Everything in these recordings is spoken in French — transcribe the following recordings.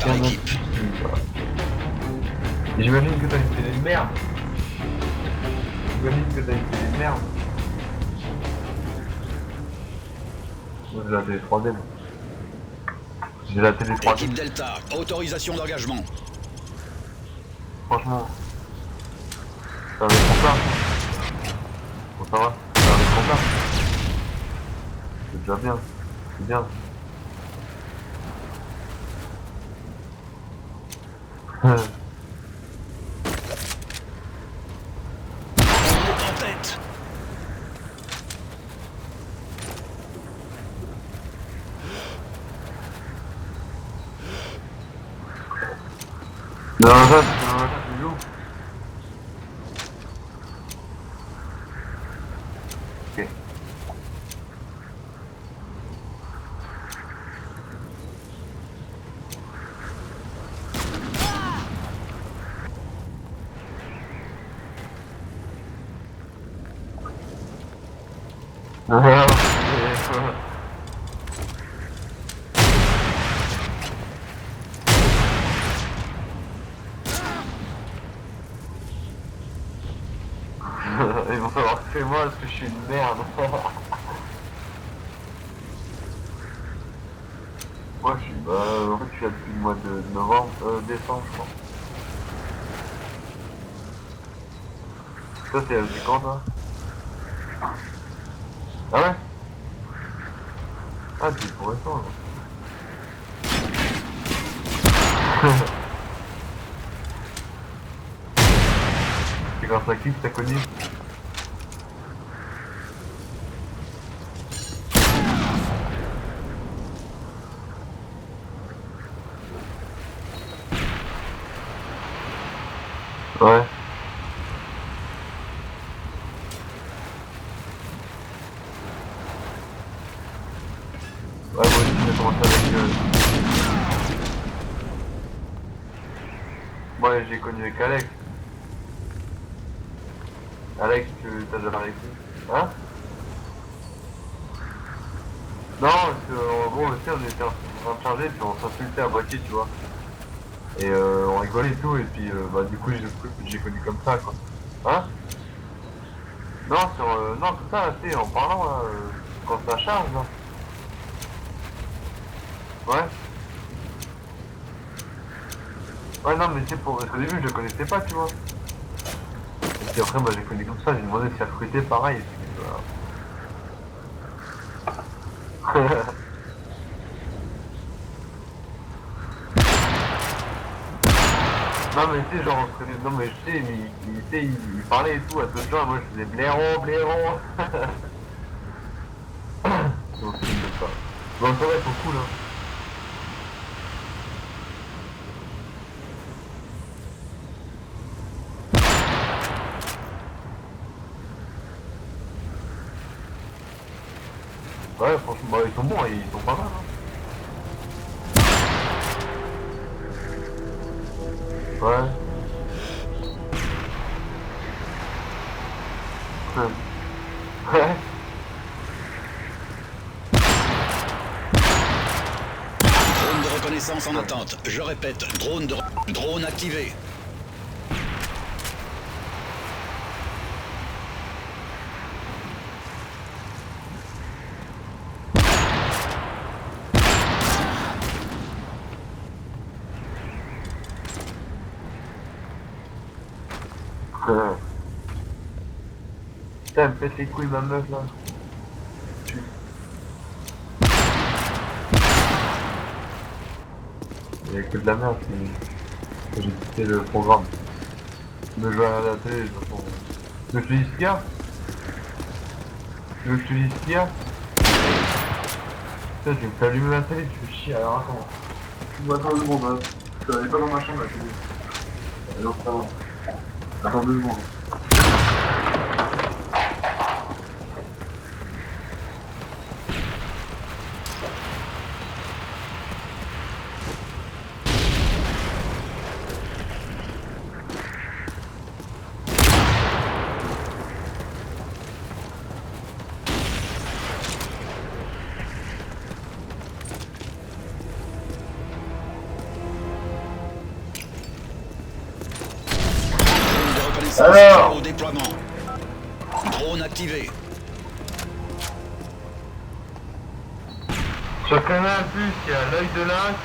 par équipe. J'imagine que t'as une télé de merde. J'imagine que t'as une télé de merde. Moi j'ai la télé 3D. J'ai la télé 3D. Équipe Delta, autorisation d'engagement. Franchement. Ça va être trop tard. Bon ça va. Ça va être trop tard. C'est déjà bien. C'est bien. En tête. Non, ça, tu joues. Ok. Ils vont savoir que c'est moi parce que je suis une merde. Moi je suis en fait je suis là depuis le mois de novembre, décembre je crois. Toi c'est quand toi? Ah ouais? Ah c'est pour récent là. C'est grâce à qui que t'as connu? Ouais. Ouais, moi aussi j'ai commencé avec moi j'ai connu avec Alex. Alex, tu t'as déjà parlé avec lui? Hein? Non, parce que en gros, tu sais, on était en train de charger, puis on s'insultait à moitié, tu vois. Et on rigolait et tout, et puis bah du coup j'ai connu comme ça, quoi. Hein? Non, sur non, tout ça, tu sais, en parlant, là, quand ça charge, là. Ouais. Ouais, non, mais c'est pour... Parce qu'au début, je le connaissais pas, tu vois. Et puis après, bah, j'ai connu comme ça, j'ai demandé si elle recrutait pareil. Et puis, voilà. Non, mais tu sais, genre, on se connaît... Non, mais je sais, mais tu sais, il parlait et tout à d'autres gens, et moi, je faisais blaireau, blaireau. C'est aussi de ça. Bon, ça va, ils sont cool, hein. Ouais, franchement, bah, ils sont bons, ils sont pas mal, hein. Ouais. Ouais. Drone de reconnaissance en attente. Je répète, drone activé. Putain, elle me pète les couilles, ma meuf, là. Il y a que de la merde, j'ai quitté le programme. De jouer à la télé, de toute façon. Tu veux que je te dise ce qu'il y a? Tu veux que je te dise ce qu'il y a? Putain, je vais t'allumer la télé, tu fais chier, alors attends. Attends 2 secondes, hein. Je suis pas dans ma chambre, la télé. Alors ça va. Attends 2 secondes. Licence Alors au déploiement. Drone activé. Sur Canal Plus, il y a l'œil de lynx.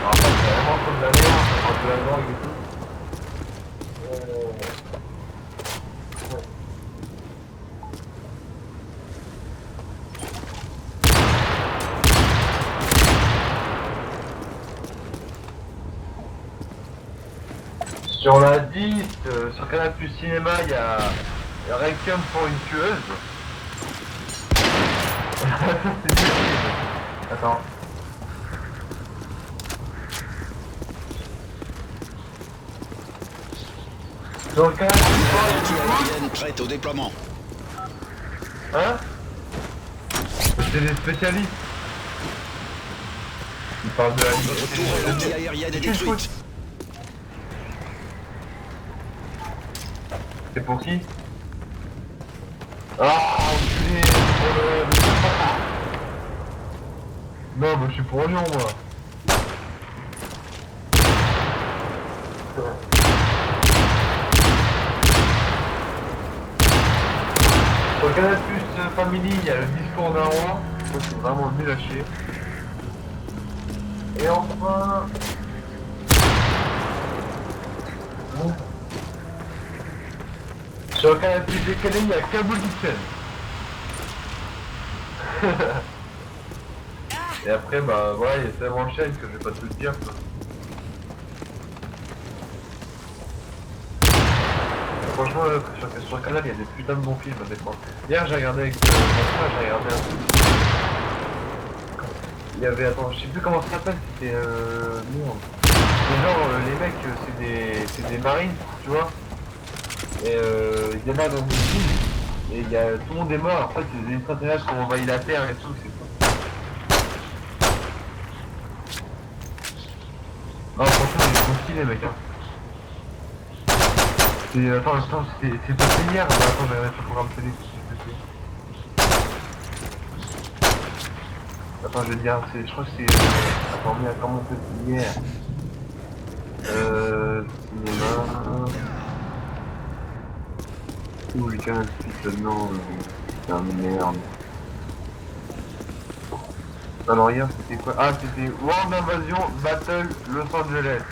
En fait, c'est vraiment comme de la merde, c'est un peu la langue et tout. Sur la 10, sur Canal Plus Cinéma, il y a Requiem pour une tueuse. C'est possible. Attends. Sur le Canal Plus Anti-aérienne prête au déploiement. hein? C'est des spécialistes. Ils parlent de la Votre tour anti-aérienne est détruite. C'est pour qui? Ah, enculé, non, mais je suis pour Lyon, moi. Sur le Canal Plus Family, il y a le discours d'un roi. Ça, c'est vraiment nul à chier. Et enfin... Sur le Canal Plus décalé, il y a Kabul Dixon. Et après, bah voilà, il y a tellement de chaînes que je vais pas te le dire, quoi. Franchement, sur le canal, il y a des putains de bons films, honnêtement. Hier, j'ai regardé avec mon frère, j'ai regardé un truc. Il y avait, attends, je sais plus comment ça s'appelle, c'était merde. C'est genre, les mecs, c'est des marines, tu vois. Et il y en a dans des films, et il y a, tout le monde est mort, en fait, c'est des extraterrestres qui ont envahi la Terre et tout, c'est tout. Non, franchement, ils sont stylés, mec, hein. Attends, c'est passé hier, attends, j'ai regardé sur le programme télé, attends, je vais te dire, je crois que c'est... Attends, mais comment c'est hier? Cinéma... Ouh, j'ai quand même non, c'est un merde. Alors hier, c'était quoi? Ah, c'était World Invasion Battle Los Angeles.